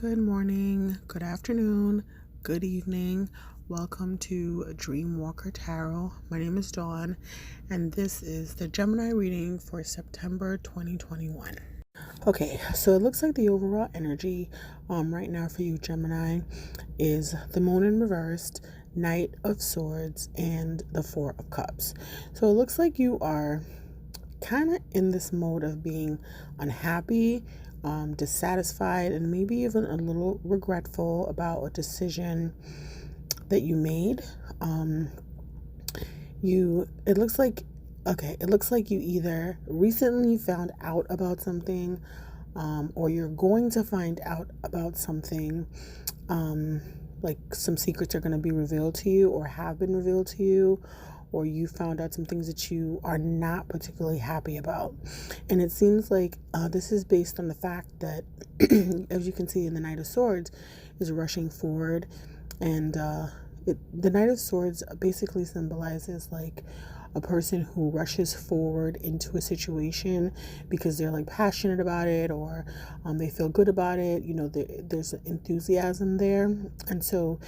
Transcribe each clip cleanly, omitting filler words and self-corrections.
Good morning, good afternoon, good evening. Welcome to Dream Walker Tarot. My name is Dawn, and this is the Gemini reading for September 2021. Okay, so it looks like the overall energy right now for you, Gemini, is the Moon in reversed, Knight of Swords, and the Four of Cups. So it looks like you are kind of in this mode of being unhappy, dissatisfied, and maybe even a little regretful about a decision that you made. It looks like, it looks like you either recently found out about something, or you're going to find out about something. Like some secrets are going to be revealed to you or have been revealed to you, or you found out some things that you are not particularly happy about. And it seems like this is based on the fact that, as you can see in the Knight of Swords, is rushing forward. And the Knight of Swords basically symbolizes like a person who rushes forward into a situation because they're like passionate about it, or they feel good about it. There's enthusiasm there. And so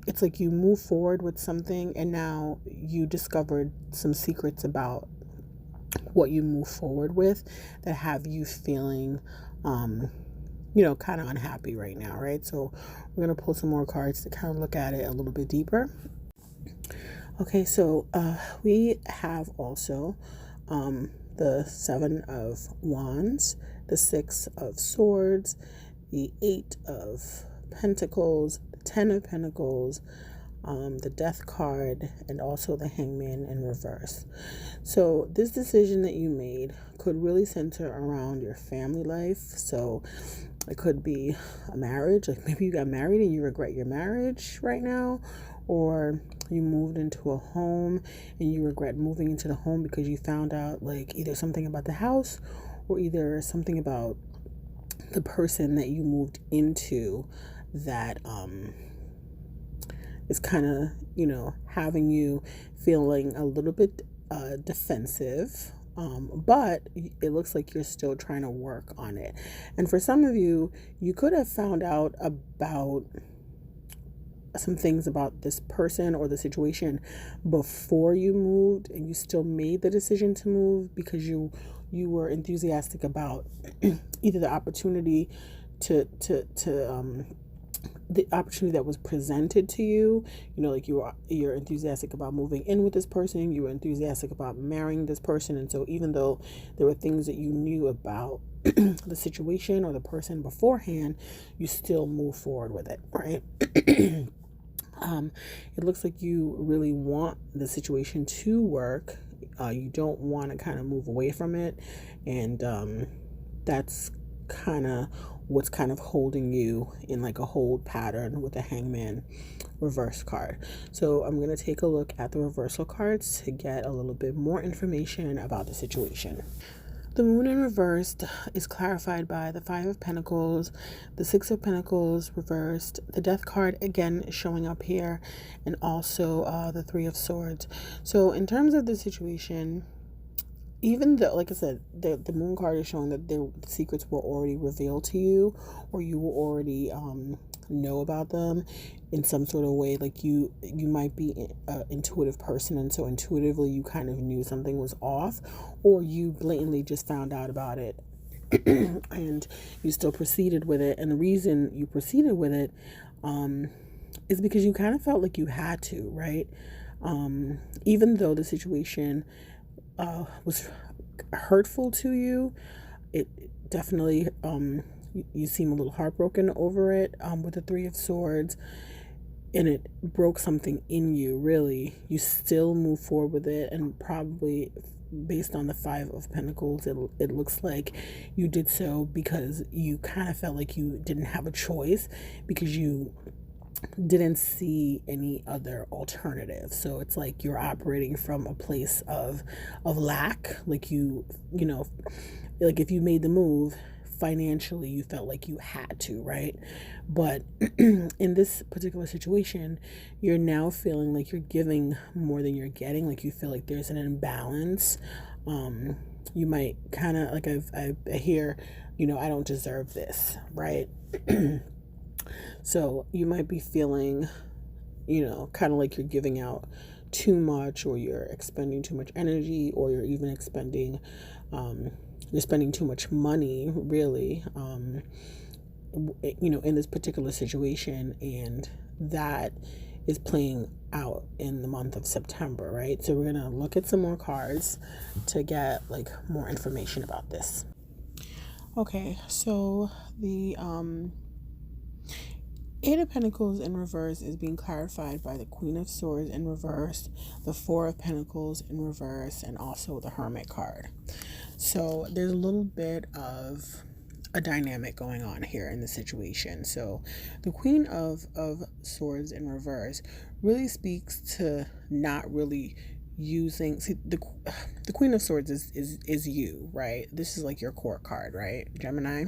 it's like you move forward with something, and now you discovered some secrets about what you move forward with that have you feeling kind of unhappy right now, right? So we're going to pull some more cards to kind of look at it a little bit deeper. Okay, so we have also the Seven of Wands, the Six of Swords, the Eight of Pentacles, the Ten of Pentacles, the Death card, and also the Hangman in reverse. So this decision that you made could really center around your family life. So it could be a marriage, like maybe you got married and you regret your marriage right now, or you moved into a home and you regret moving into the home because you found out like either something about the house or either something about the person that you moved into that is kind of, having you feeling a little bit defensive. But it looks like you're still trying to work on it. And for some of you, you could have found out about some things about this person or the situation before you moved, and you still made the decision to move because you were enthusiastic about either the opportunity the opportunity that was presented to you. Like you're enthusiastic about moving in with this person, you were enthusiastic about marrying this person, and so even though there were things that you knew about the situation or the person beforehand, you still move forward with it, right? It looks like you really want the situation to work. You don't want to kind of move away from it, and that's kind of what's kind of holding you in like a hold pattern with the Hangman reverse card. So I'm going to take a look at the reversal cards to get a little bit more information about the situation. The Moon in reversed is clarified by the Five of Pentacles, the Six of Pentacles reversed, the Death card again showing up here, and also the Three of Swords. So in terms of the situation, even though, like I said, the Moon card is showing that the secrets were already revealed to you, or you will already know about them in some sort of way. Like you might be an intuitive person, and so intuitively you kind of knew something was off, or you blatantly just found out about it and you still proceeded with it. And the reason you proceeded with it is because you kind of felt like you had to, right? Even though the situation was hurtful to you, it definitely you seem a little heartbroken over it with the Three of Swords, and it broke something in you. Really, you still move forward with it, and probably based on the Five of Pentacles, it looks like you did so because you kind of felt like you didn't have a choice, because you didn't see any other alternative. So it's like you're operating from a place of lack. Like like if you made the move financially, you felt like you had to, right? But in this particular situation, you're now feeling like you're giving more than you're getting. Like you feel like there's an imbalance. You might kind of like I hear, I don't deserve this, right? So you might be feeling, kind of like you're giving out too much, or you're expending too much energy, or you're even you're spending too much money, really, in this particular situation. And that is playing out in the month of September, right? So we're going to look at some more cards to get like more information about this. Okay, so the Eight of Pentacles in reverse is being clarified by the Queen of Swords in reverse, the Four of Pentacles in reverse, and also the Hermit card. So there's a little bit of a dynamic going on here in the situation. So the Queen of Swords in reverse really speaks to not really using, see, the Queen of Swords is you, right? This is like your court card, right, Gemini?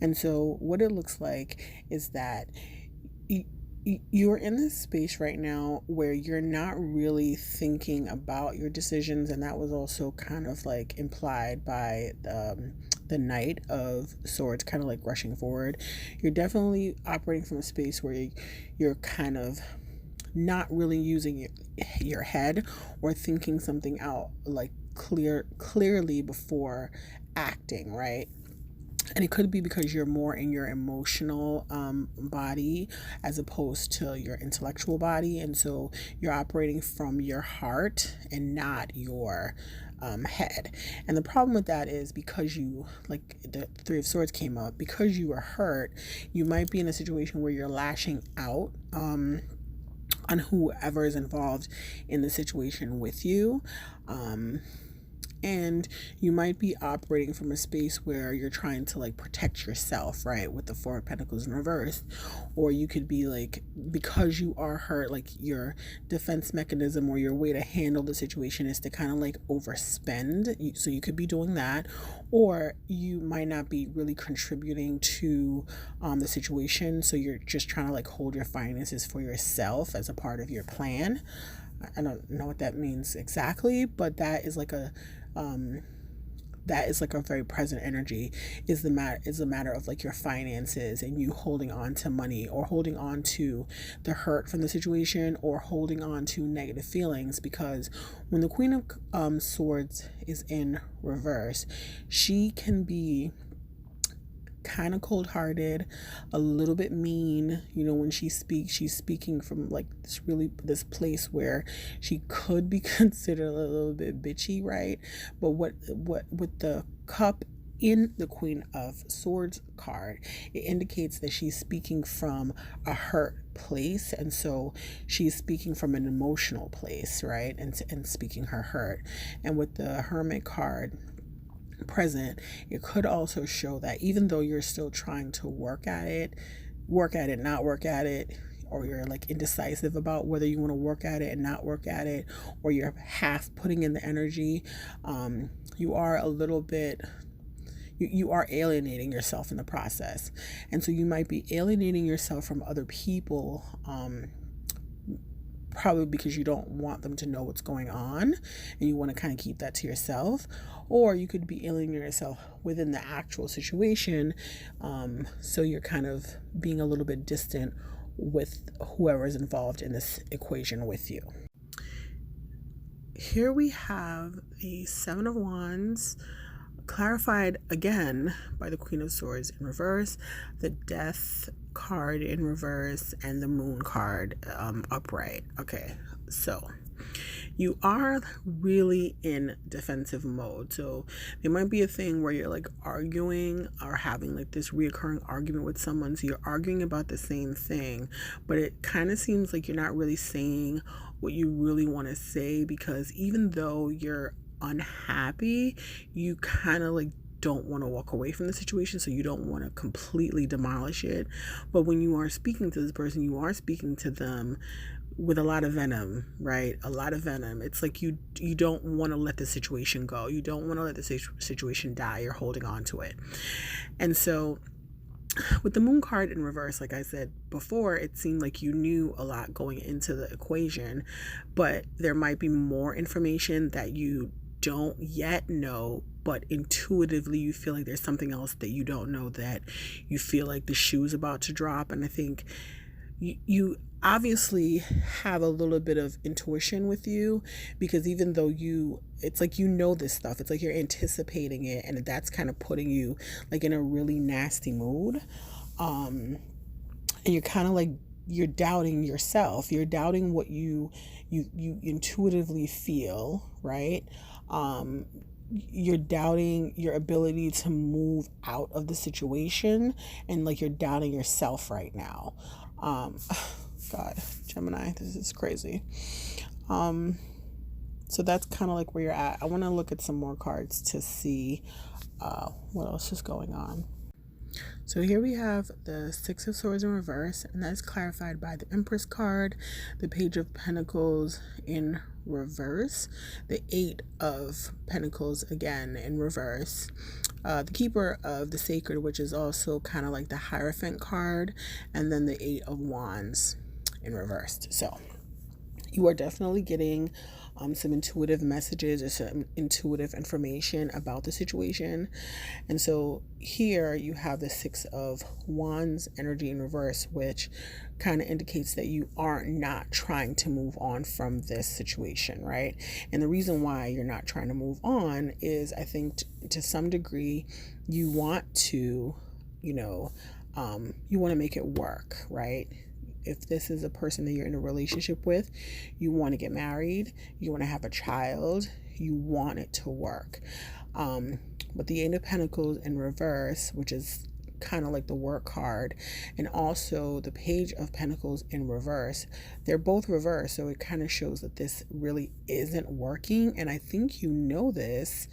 And so what it looks like is that you're in this space right now where you're not really thinking about your decisions, and that was also kind of like implied by the Knight of Swords, kind of like rushing forward. You're definitely operating from a space where you're kind of not really using your head or thinking something out like clearly before acting, right? And it could be because you're more in your emotional body as opposed to your intellectual body. And so you're operating from your heart and not your head. And the problem with that is because you, like the Three of Swords came up, because you were hurt, you might be in a situation where you're lashing out on whoever is involved in the situation with you. And you might be operating from a space where you're trying to like protect yourself, right, with the Four of Pentacles in reverse. Or you could be like, because you are hurt, like your defense mechanism or your way to handle the situation is to kind of like overspend. So you could be doing that, or you might not be really contributing to the situation, so you're just trying to like hold your finances for yourself as a part of your plan. I don't know what that means exactly, but that is like a very present energy, is the matter of like your finances and you holding on to money, or holding on to the hurt from the situation, or holding on to negative feelings. Because when the Queen of Swords is in reverse, she can be kind of cold-hearted, a little bit mean. When she speaks, she's speaking from like this place where she could be considered a little bit bitchy, right? But what with the cup in the Queen of Swords card, it indicates that she's speaking from a hurt place, and so she's speaking from an emotional place, right? And speaking her hurt. And with the Hermit card present, it could also show that even though you're still trying to work at it, not work at it, or you're like indecisive about whether you want to work at it and not work at it, or you're half putting in the energy, you are a little bit, you are alienating yourself in the process. And so you might be alienating yourself from other people, probably because you don't want them to know what's going on and you want to kind of keep that to yourself. Or you could be alienating yourself within the actual situation, so you're kind of being a little bit distant with whoever is involved in this equation with you. Here we have the Seven of Wands, clarified again by the Queen of Swords in reverse, the Death card in reverse, and the Moon card upright. Okay, so you are really in defensive mode. So there might be a thing where you're like arguing or having like this reoccurring argument with someone. So you're arguing about the same thing, but it kind of seems like you're not really saying what you really want to say, because even though you're unhappy, you kind of like don't want to walk away from the situation, so you don't want to completely demolish it. But when you are speaking to this person, you are speaking to them with a lot of venom, right? A lot of venom. It's like you don't want to let the situation go. You don't want to let the situation die. You're holding on to it. And so with the Moon card in reverse, like I said before, it seemed like you knew a lot going into the equation, but there might be more information that you don't yet know, but intuitively you feel like there's something else that you don't know, that you feel like the shoe's about to drop. And I think you obviously have a little bit of intuition with you, because even though it's like this stuff, it's like you're anticipating it, and that's kind of putting you like in a really nasty mood. And you're kind of like, you're doubting yourself, you're doubting what you intuitively feel, right? You're doubting your ability to move out of the situation, and like you're doubting yourself right now. God, Gemini, this is crazy. So that's kind of like where you're at. I want to look at some more cards to see what else is going on. So here we have the Six of Swords in reverse, and that's clarified by the Empress card, the Page of Pentacles in reverse, the Eight of Pentacles again in reverse, the Keeper of the Sacred, which is also kind of like the Hierophant card, and then the Eight of Wands in reverse. So you are definitely getting some intuitive messages or some intuitive information about the situation. And so here you have the Six of Wands energy in reverse, which kind of indicates that you are not trying to move on from this situation, right? And the reason why you're not trying to move on is, I think to some degree, you want to, you want to make it work, right? If this is a person that you're in a relationship with, you want to get married, you want to have a child, you want it to work. But the Eight of Pentacles in reverse, which is kind of like the work card, and also the Page of Pentacles in reverse, they're both reversed. So it kind of shows that this really isn't working. And I think you know this,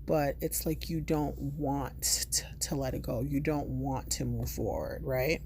but it's like you don't want to let it go. You don't want to move forward, right?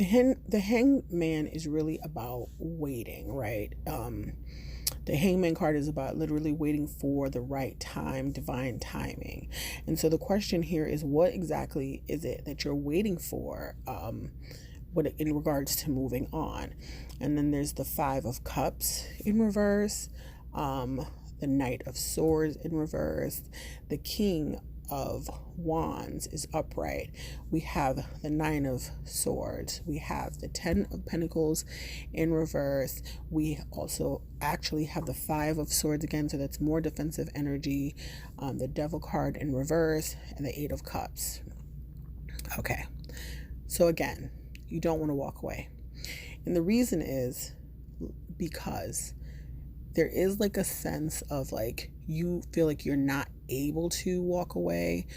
The Hangman is really about waiting, right? The Hangman card is about literally waiting for the right time, divine timing. And so the question here is, what exactly is it that you're waiting for in regards to moving on? And then there's the Five of Cups in reverse, the Knight of Swords in reverse, the King of Wands is upright. We have the Nine of Swords. We have the Ten of Pentacles in reverse. We also actually have the Five of Swords again, so that's more defensive energy. The Devil card in reverse, and the Eight of Cups. Okay, so again, you don't want to walk away. And the reason is because there is like a sense of like, you feel like you're not able to walk away.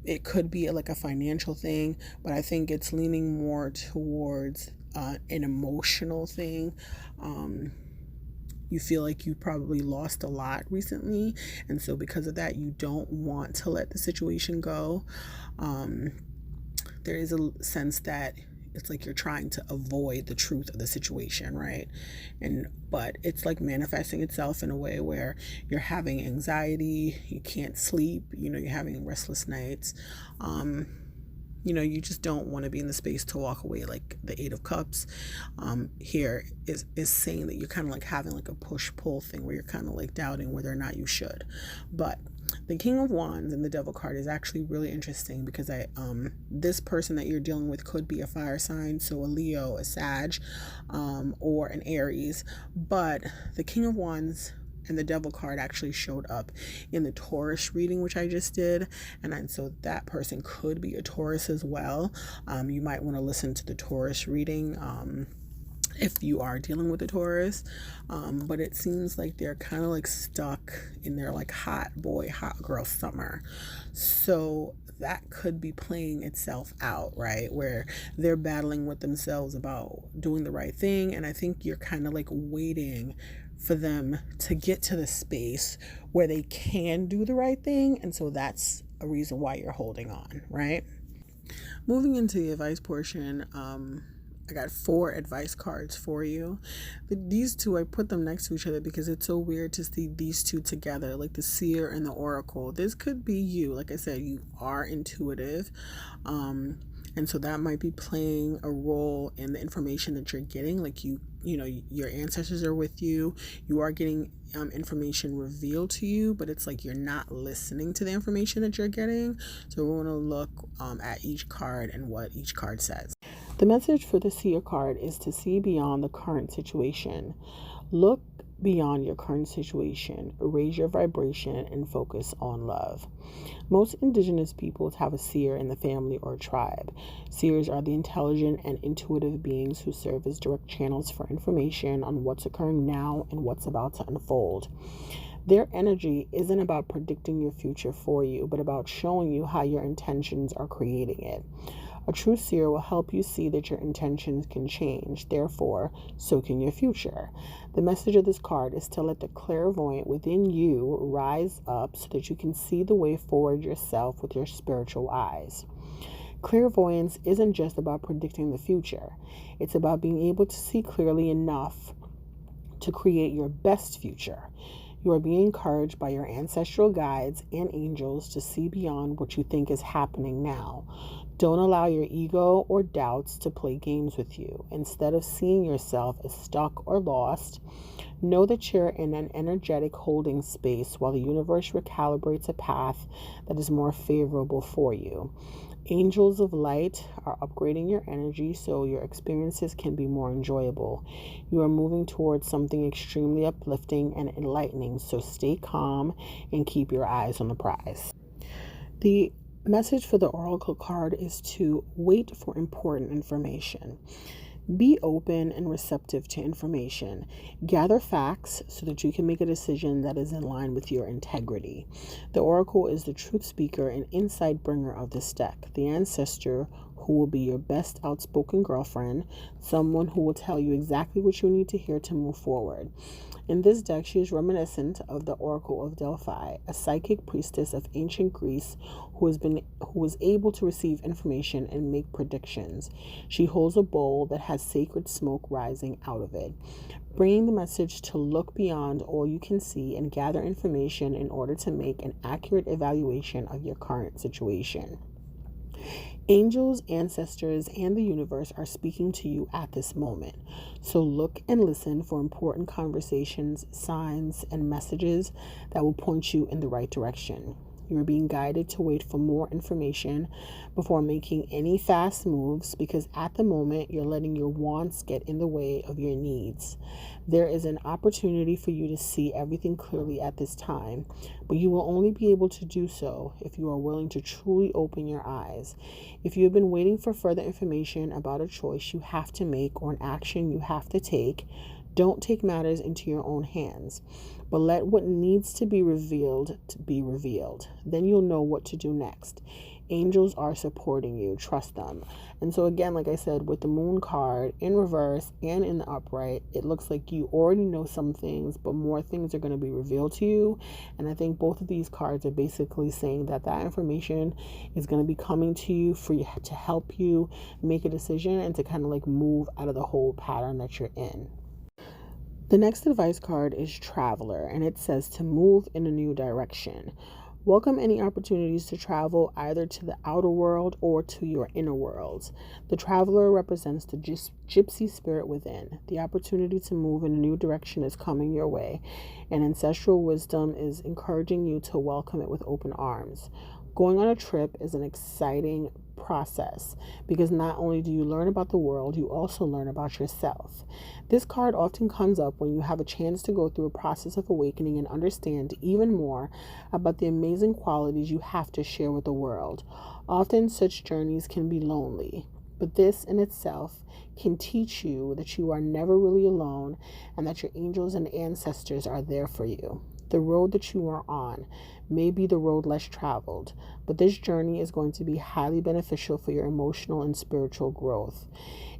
It could be like a financial thing, but I think it's leaning more towards an emotional thing. You feel like you probably lost a lot recently, and so because of that, you don't want to let the situation go. There is a sense that it's like you're trying to avoid the truth of the situation, right? But it's like manifesting itself in a way where you're having anxiety, you can't sleep, you're having restless nights. You just don't want to be in the space to walk away. Like the Eight of Cups here is saying that you're kind of like having like a push-pull thing where you're kind of like doubting whether or not you should. But the King of Wands and the Devil card is actually really interesting, because this person that you're dealing with could be a fire sign, so a Leo, a Sag, or an Aries. But the King of Wands and the Devil card actually showed up in the Taurus reading, which I just did, and so that person could be a Taurus as well. You might want to listen to the Taurus reading if you are dealing with a Taurus, but it seems like they're kind of like stuck in their like hot boy, hot girl summer. So that could be playing itself out, right? Where they're battling with themselves about doing the right thing. And I think you're kind of like waiting for them to get to the space where they can do the right thing. And so that's a reason why you're holding on, right? Moving into the advice portion, I got 4 advice cards for you. These two, I put them next to each other because it's so weird to see these two together, like the Seer and the Oracle. This could be you. Like I said, you are intuitive. And so that might be playing a role in the information that you're getting. Like your ancestors are with you. You are getting information revealed to you, but it's like you're not listening to the information that you're getting. So we're going to look at each card and what each card says. The message for the Seer card is to see beyond the current situation. Look beyond your current situation, raise your vibration, and focus on love. Most indigenous peoples have a seer in the family or tribe. Seers are the intelligent and intuitive beings who serve as direct channels for information on what's occurring now and what's about to unfold. Their energy isn't about predicting your future for you, but about showing you how your intentions are creating it. A true seer will help you see that your intentions can change. Therefore, so can your future. The message of this card is to let the clairvoyant within you rise up so that you can see the way forward yourself with your spiritual eyes. Clairvoyance isn't just about predicting the future. It's about being able to see clearly enough to create your best future. You are being encouraged by your ancestral guides and angels to see beyond what you think is happening now. Don't allow your ego or doubts to play games with you. Instead of seeing yourself as stuck or lost, know that you're in an energetic holding space while the universe recalibrates a path that is more favorable for you. Angels of light are upgrading your energy so your experiences can be more enjoyable. You are moving towards something extremely uplifting and enlightening, so stay calm and keep your eyes on the prize. The message for the oracle card is to wait for important information. Be open and receptive to information. Gather facts so that you can make a decision that is in line with your integrity. The oracle is the truth speaker and insight bringer of this deck, the ancestor who will be your best outspoken girlfriend, someone who will tell you exactly what you need to hear to move forward. In this deck, she is reminiscent of the Oracle of Delphi, a psychic priestess of ancient Greece who was able to receive information and make predictions. She holds a bowl that has sacred smoke rising out of it, bringing the message to look beyond all you can see and gather information in order to make an accurate evaluation of your current situation. Angels, ancestors, and the universe are speaking to you at this moment. So look and listen for important conversations, signs, and messages that will point you in the right direction. You are being guided to wait for more information before making any fast moves because at the moment you're letting your wants get in the way of your needs. There is an opportunity for you to see everything clearly at this time, but you will only be able to do so if you are willing to truly open your eyes. If you have been waiting for further information about a choice you have to make or an action you have to take, don't take matters into your own hands, but let what needs to be revealed be revealed. Then you'll know what to do next. Angels are supporting you. Trust them. And so again, like I said, with the moon card in reverse and in the upright, it looks like you already know some things, but more things are going to be revealed to you. And I think both of these cards are basically saying that information is going to be coming to you to help you make a decision and to kind of like move out of the whole pattern that you're in. The next advice card is Traveler, and it says to move in a new direction. Welcome any opportunities to travel either to the outer world or to your inner worlds. The Traveler represents the gypsy spirit within. The opportunity to move in a new direction is coming your way, and ancestral wisdom is encouraging you to welcome it with open arms. Going on a trip is an exciting process because not only do you learn about the world, you also learn about yourself. This card often comes up when you have a chance to go through a process of awakening and understand even more about the amazing qualities you have to share with the world. Often such journeys can be lonely, but this in itself can teach you that you are never really alone and that your angels and ancestors are there for you. The road that you are on may be the road less traveled, but this journey is going to be highly beneficial for your emotional and spiritual growth.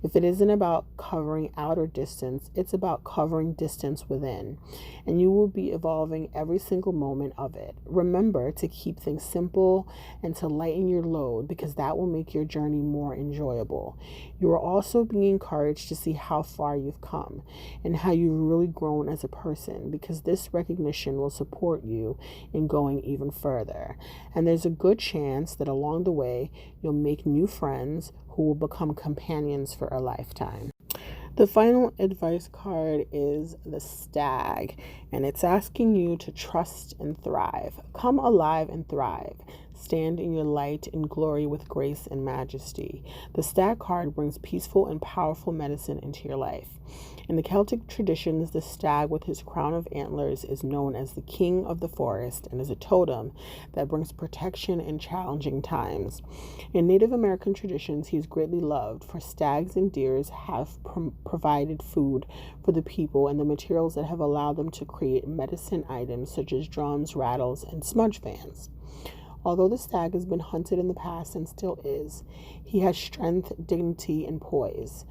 If it isn't about covering outer distance, it's about covering distance within. And you will be evolving every single moment of it. Remember to keep things simple and to lighten your load, because that will make your journey more enjoyable. You are also being encouraged to see how far you've come and how you've really grown as a person, because this recognition will support you in going even further. And there's a good chance that along the way, you'll make new friends who will become companions for a lifetime. The final advice card is the Stag, and it's asking you to trust and thrive. Come alive and thrive. Stand in your light and glory with grace and majesty. The Stag card brings peaceful and powerful medicine into your life. In the Celtic traditions, the stag with his crown of antlers is known as the king of the forest and is a totem that brings protection in challenging times. In Native American traditions, he is greatly loved, for stags and deers have provided food for the people and the materials that have allowed them to create medicine items such as drums, rattles, and smudge fans. Although the stag has been hunted in the past and still is, he has strength, dignity, and poise.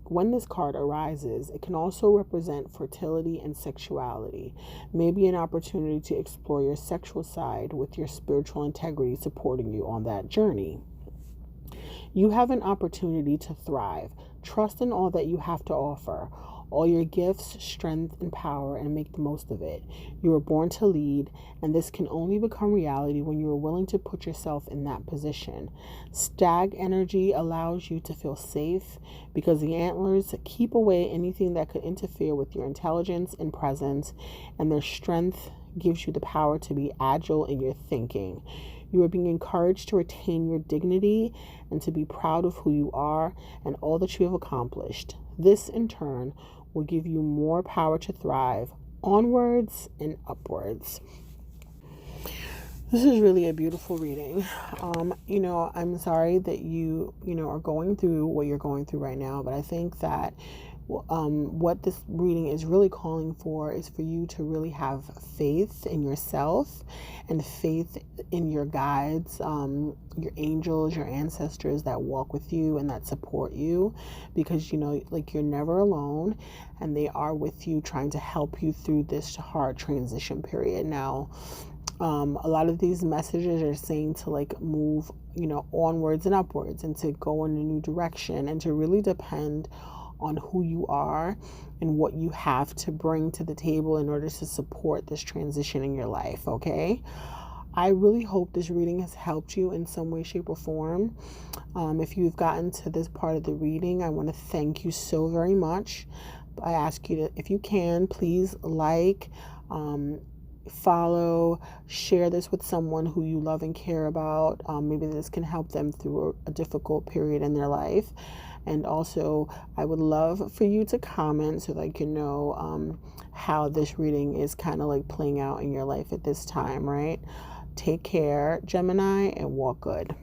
When this card arises, it can also represent fertility and sexuality, maybe an opportunity to explore your sexual side with your spiritual integrity supporting you on that journey. You have an opportunity to thrive. Trust in all that you have to offer, all your gifts, strength, and power, and make the most of it. You were born to lead, and this can only become reality when you are willing to put yourself in that position. Stag energy allows you to feel safe because the antlers keep away anything that could interfere with your intelligence and presence, and their strength gives you the power to be agile in your thinking. You are being encouraged to retain your dignity and to be proud of who you are and all that you have accomplished. This, in turn, will give you more power to thrive onwards and upwards. This is really a beautiful reading. I'm sorry that you are going through what you're going through right now, but I think that what this reading is really calling for is for you to really have faith in yourself and faith in your guides, your angels, your ancestors that walk with you and that support you, because you're never alone and they are with you trying to help you through this hard transition period. Now, a lot of these messages are saying to move, onwards and upwards and to go in a new direction and to really depend on who you are and what you have to bring to the table in order to support this transition in your life, okay? I really hope this reading has helped you in some way, shape, or form. If you've gotten to this part of the reading, I want to thank you so very much. I ask you to, if you can, please follow, share this with someone who you love and care about. Maybe this can help them through a difficult period in their life. And also, I would love for you to comment so that I can know how this reading is kind of playing out in your life at this time, right? Take care, Gemini, and walk good.